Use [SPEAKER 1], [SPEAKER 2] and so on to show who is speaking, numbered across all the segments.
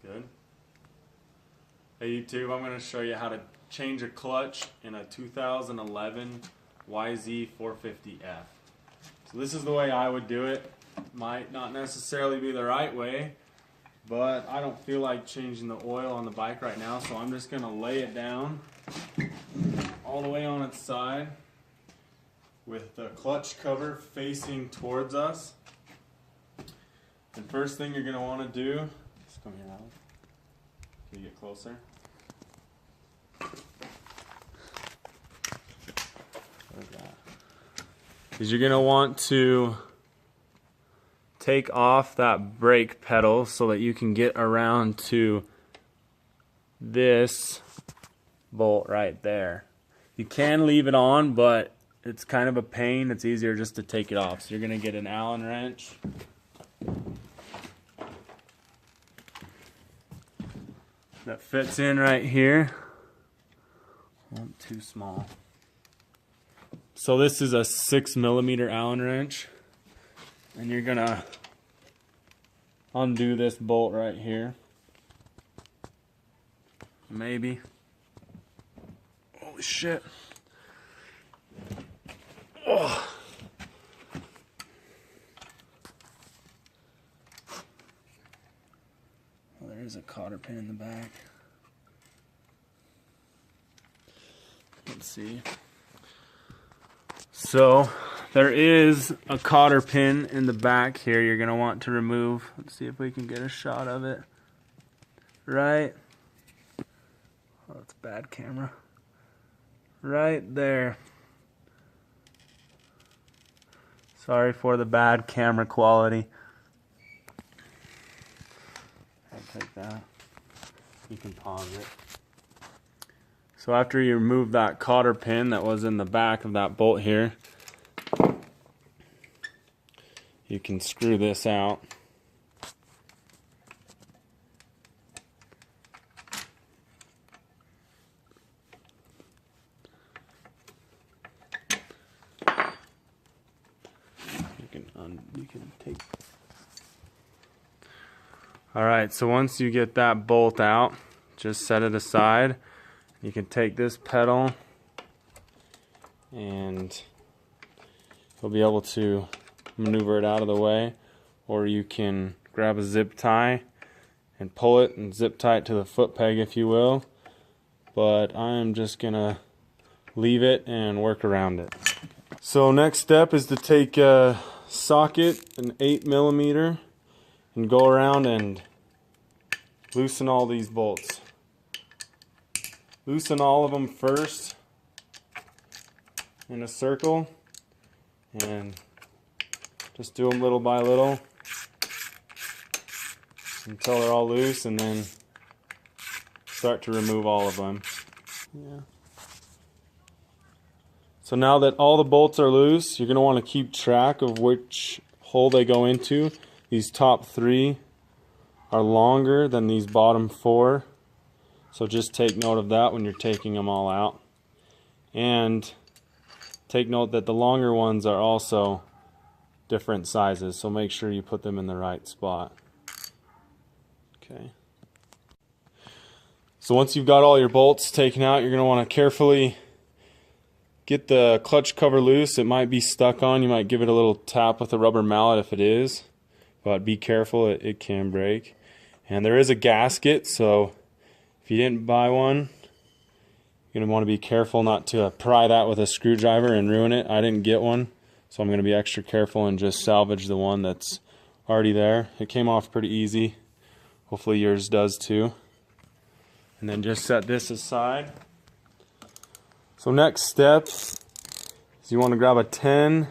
[SPEAKER 1] Good. Hey YouTube, I'm going to show you how to change a clutch in a 2011 YZ450f. So this is the way I would do it. Might not necessarily be the right way, but I don't feel like changing the oil on the bike right now, so I'm just going to lay it down all the way on its side with the clutch cover facing towards us. And first thing you're going to want to do, just come here, Alex. Can you get closer? Is you're going to want to take off that brake pedal so that you can get around to this bolt right there. You can leave it on, but it's kind of a pain. It's easier just to take it off. So you're going to get an Allen wrench. That fits in right here. Not too small. So this is a 6mm Allen wrench, and you're gonna undo this bolt right here. Maybe. Holy shit. Oh. Well, there's a cotter pin in the back. Let's see. So there is a cotter pin in the back here you're going to want to remove. Let's see if we can get a shot of it. Right. Oh, that's a bad camera. Right there. Sorry for the bad camera quality. I'll take that. You can pause it. So after you remove that cotter pin that was in the back of that bolt here, you can screw this out. You can take. All right, so once you get that bolt out, just set it aside. You can take this pedal and you'll be able to maneuver it out of the way, or you can grab a zip tie and pull it and zip tie it to the foot peg, if you will. But I'm just gonna leave it and work around it. So next step is to take a socket, an 8mm, and go around and loosen all these bolts. Loosen all of them first in a circle, and just do them little by little until they're all loose, and then start to remove all of them. Yeah. So now that all the bolts are loose, you're going to want to keep track of which hole they go into. These top 3 are longer than these bottom 4. So just take note of that when you're taking them all out. And take note that the longer ones are also different sizes, so make sure you put them in the right spot. Okay. So once you've got all your bolts taken out, you're going to want to carefully get the clutch cover loose. It might be stuck on. You might give it a little tap with a rubber mallet if it is, but be careful, it can break. And there is a gasket, so if you didn't buy one, you're going to want to be careful not to pry that with a screwdriver and ruin it. I didn't get one, so I'm going to be extra careful and just salvage the one that's already there. It came off pretty easy. Hopefully yours does too. And then just set this aside. So next step is you want to grab a 10mm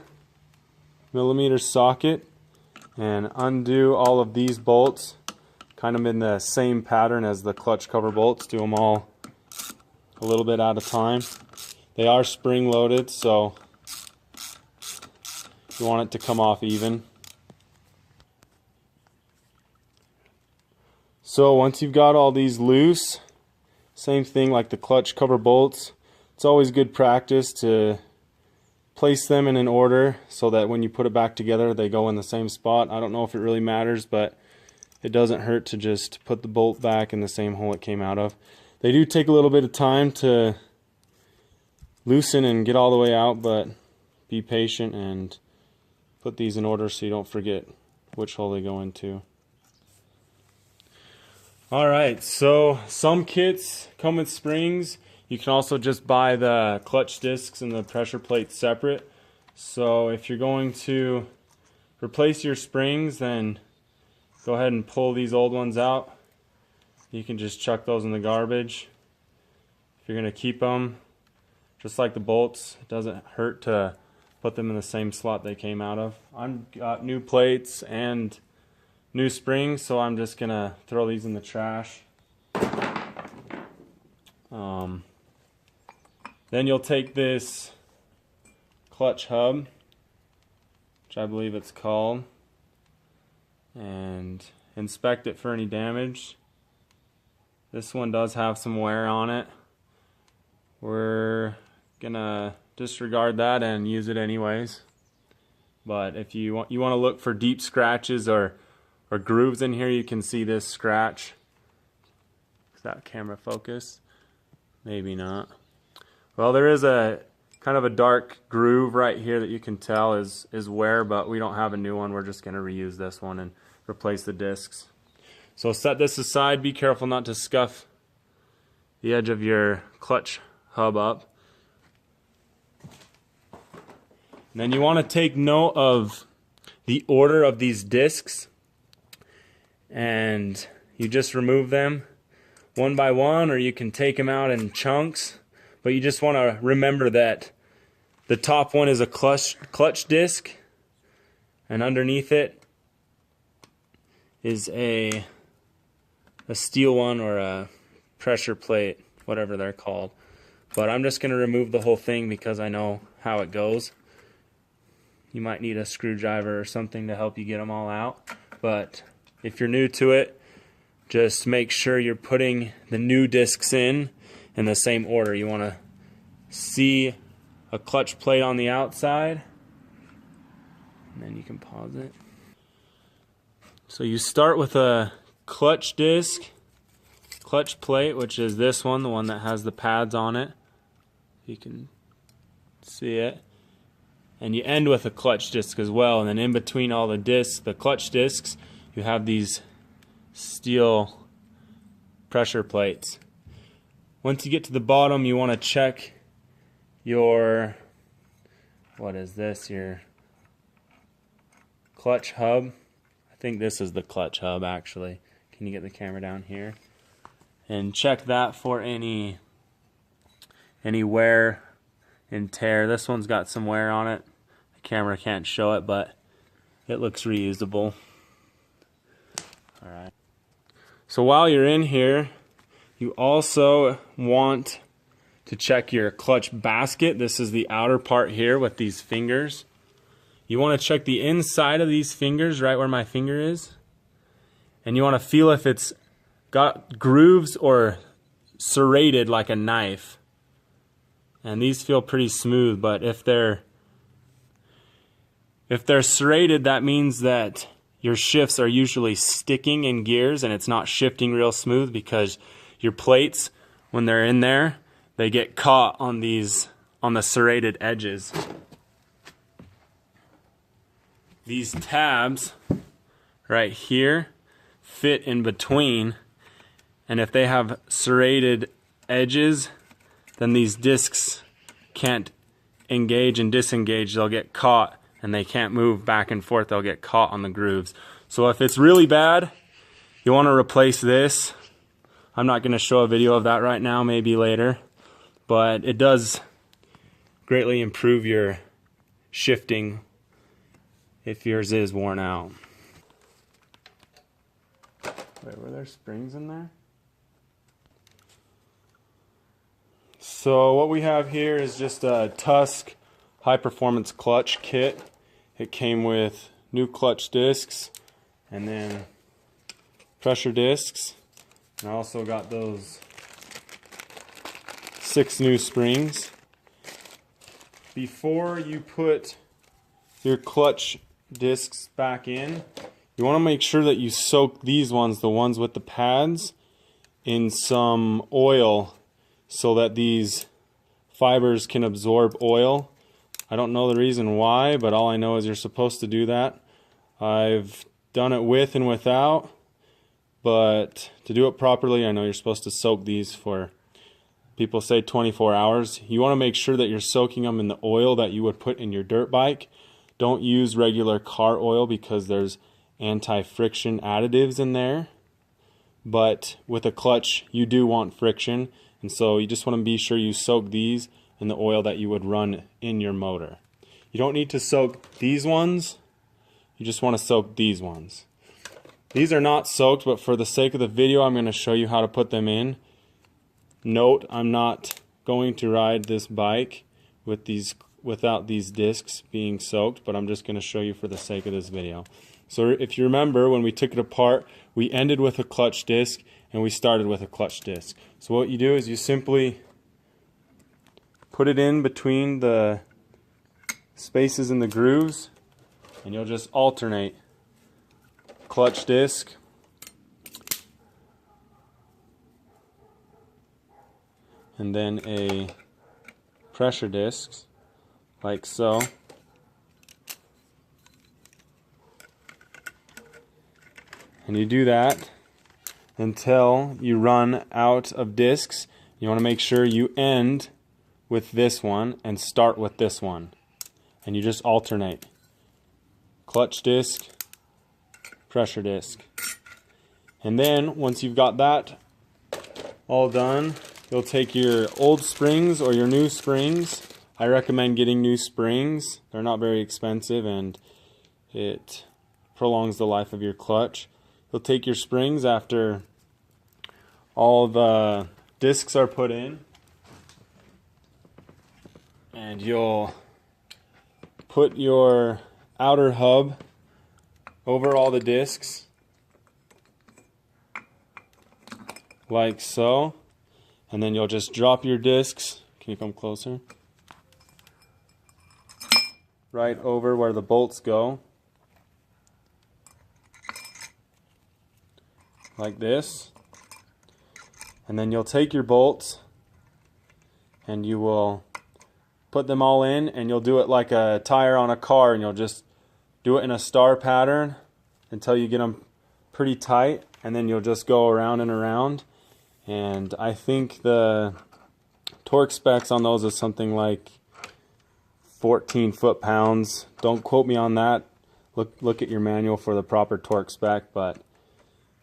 [SPEAKER 1] socket and undo all of these bolts, kind of in the same pattern as the clutch cover bolts. Do them all a little bit at a time. They are spring loaded, so you want it to come off even. So once you've got all these loose, same thing like the clutch cover bolts, it's always good practice to place them in an order so that when you put it back together they go in the same spot. I don't know if it really matters, but it doesn't hurt to just put the bolt back in the same hole it came out of. They do take a little bit of time to loosen and get all the way out, but be patient and put these in order so you don't forget which hole they go into. Alright, so some kits come with springs. You can also just buy the clutch discs and the pressure plate separate. So if you're going to replace your springs, then go ahead and pull these old ones out. You can just chuck those in the garbage. If you're going to keep them, just like the bolts, it doesn't hurt to put them in the same slot they came out of. I've got new plates and new springs, so I'm just going to throw these in the trash. Then you'll take this clutch hub, which I believe it's called, and inspect it for any damage. This one does have some wear on it. We're gonna disregard that and use it anyways. But if you want to look for deep scratches or grooves in here, you can see this scratch. Is that camera focus? Maybe not. Well, there is a kind of a dark groove right here that you can tell is wear, but we don't have a new one. We're just going to reuse this one and replace the discs. So set this aside. Be careful not to scuff the edge of your clutch hub up. And then you want to take note of the order of these discs, and you just remove them one by one, or you can take them out in chunks. But you just want to remember that the top one is a clutch disc, and underneath it is a steel one or a pressure plate, whatever they're called. But I'm just going to remove the whole thing because I know how it goes. You might need a screwdriver or something to help you get them all out. But if you're new to it, just make sure you're putting the new discs in the same order. You want to see a clutch plate on the outside, and then you can pause it. So you start with a clutch disc, clutch plate, which is this one, the one that has the pads on it. You can see it. And you end with a clutch disc as well, and then in between all the discs, the clutch discs, you have these steel pressure plates. Once you get to the bottom, you want to check your, what is this, your clutch hub. I think this is the clutch hub actually. Can you get the camera down here? And check that for any wear and tear. This one's got some wear on it. The camera can't show it, but it looks reusable. Alright. So while you're in here, you also want to check your clutch basket. This is the outer part here with these fingers. You want to check the inside of these fingers, right where my finger is. And you want to feel if it's got grooves or serrated like a knife. And these feel pretty smooth, but if they're serrated, that means that your shifts are usually sticking in gears and it's not shifting real smooth because your plates, when they're in there, they get caught on the serrated edges. These tabs right here fit in between, and if they have serrated edges, then these discs can't engage and disengage. They'll get caught and they can't move back and forth. They'll get caught on the grooves. So if it's really bad, you want to replace this. I'm not going to show a video of that right now, maybe later, but it does greatly improve your shifting if yours is worn out. Wait, were there springs in there? So what we have here is just a Tusk high performance clutch kit. It came with new clutch discs and then pressure discs. And I also got those 6 new springs. Before you put your clutch discs back in, You want to make sure that you soak these ones, the ones with the pads, in some oil so that these fibers can absorb oil. I don't know the reason why, but all I know is you're supposed to do that. I've done it with and without, but to do it properly, I know you're supposed to soak these for, people say 24 hours. You want to make sure that you're soaking them in the oil that you would put in your dirt bike. Don't use regular car oil because there's anti-friction additives in there. But with a clutch, you do want friction, and so you just want to be sure you soak these in the oil that you would run in your motor. You don't need to soak these ones, you just want to soak these ones. These are not soaked, but for the sake of the video, I'm going to show you how to put them in. Note, I'm not going to ride this bike with without these discs being soaked, but I'm just going to show you for the sake of this video. So if you remember, when we took it apart, we ended with a clutch disc and we started with a clutch disc. So what you do is you simply put it in between the spaces in the grooves, and you'll just alternate clutch disc and then a pressure disc, like so. And you do that until you run out of discs. You want to make sure you end with this one and start with this one. And you just alternate. Clutch disc, pressure disc. And then once you've got that all done, you'll take your old springs or your new springs. I recommend getting new springs. They're not very expensive and it prolongs the life of your clutch. You'll take your springs after all the discs are put in, and you'll put your outer hub over all the discs, like so, and then you'll just drop your discs. Can you come closer? Right over where the bolts go. Like this, and then you'll take your bolts and you will put them all in, and you'll do it like a tire on a car, and you'll just do it in a star pattern until you get them pretty tight, and then you'll just go around and around. And I think the torque specs on those is something like 14 foot-pounds. Don't quote me on that. Look at your manual for the proper torque spec, but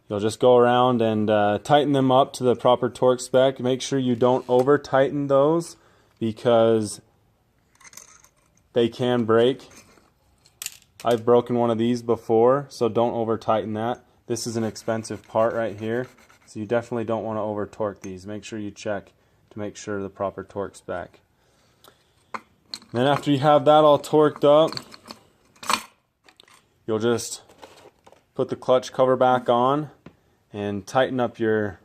[SPEAKER 1] you'll just go around and tighten them up to the proper torque spec. Make sure you don't over tighten those because they can break. I've broken one of these before, so don't over tighten that. This is an expensive part right here, so you definitely don't want to over torque these. Make sure you check to make sure the proper torque spec. Then after you have that all torqued up, you'll just put the clutch cover back on and tighten up your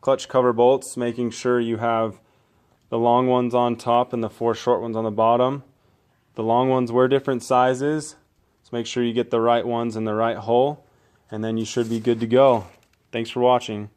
[SPEAKER 1] clutch cover bolts, making sure you have the long ones on top and the 4 short ones on the bottom. The long ones were different sizes, so make sure you get the right ones in the right hole, and then you should be good to go. Thanks for watching.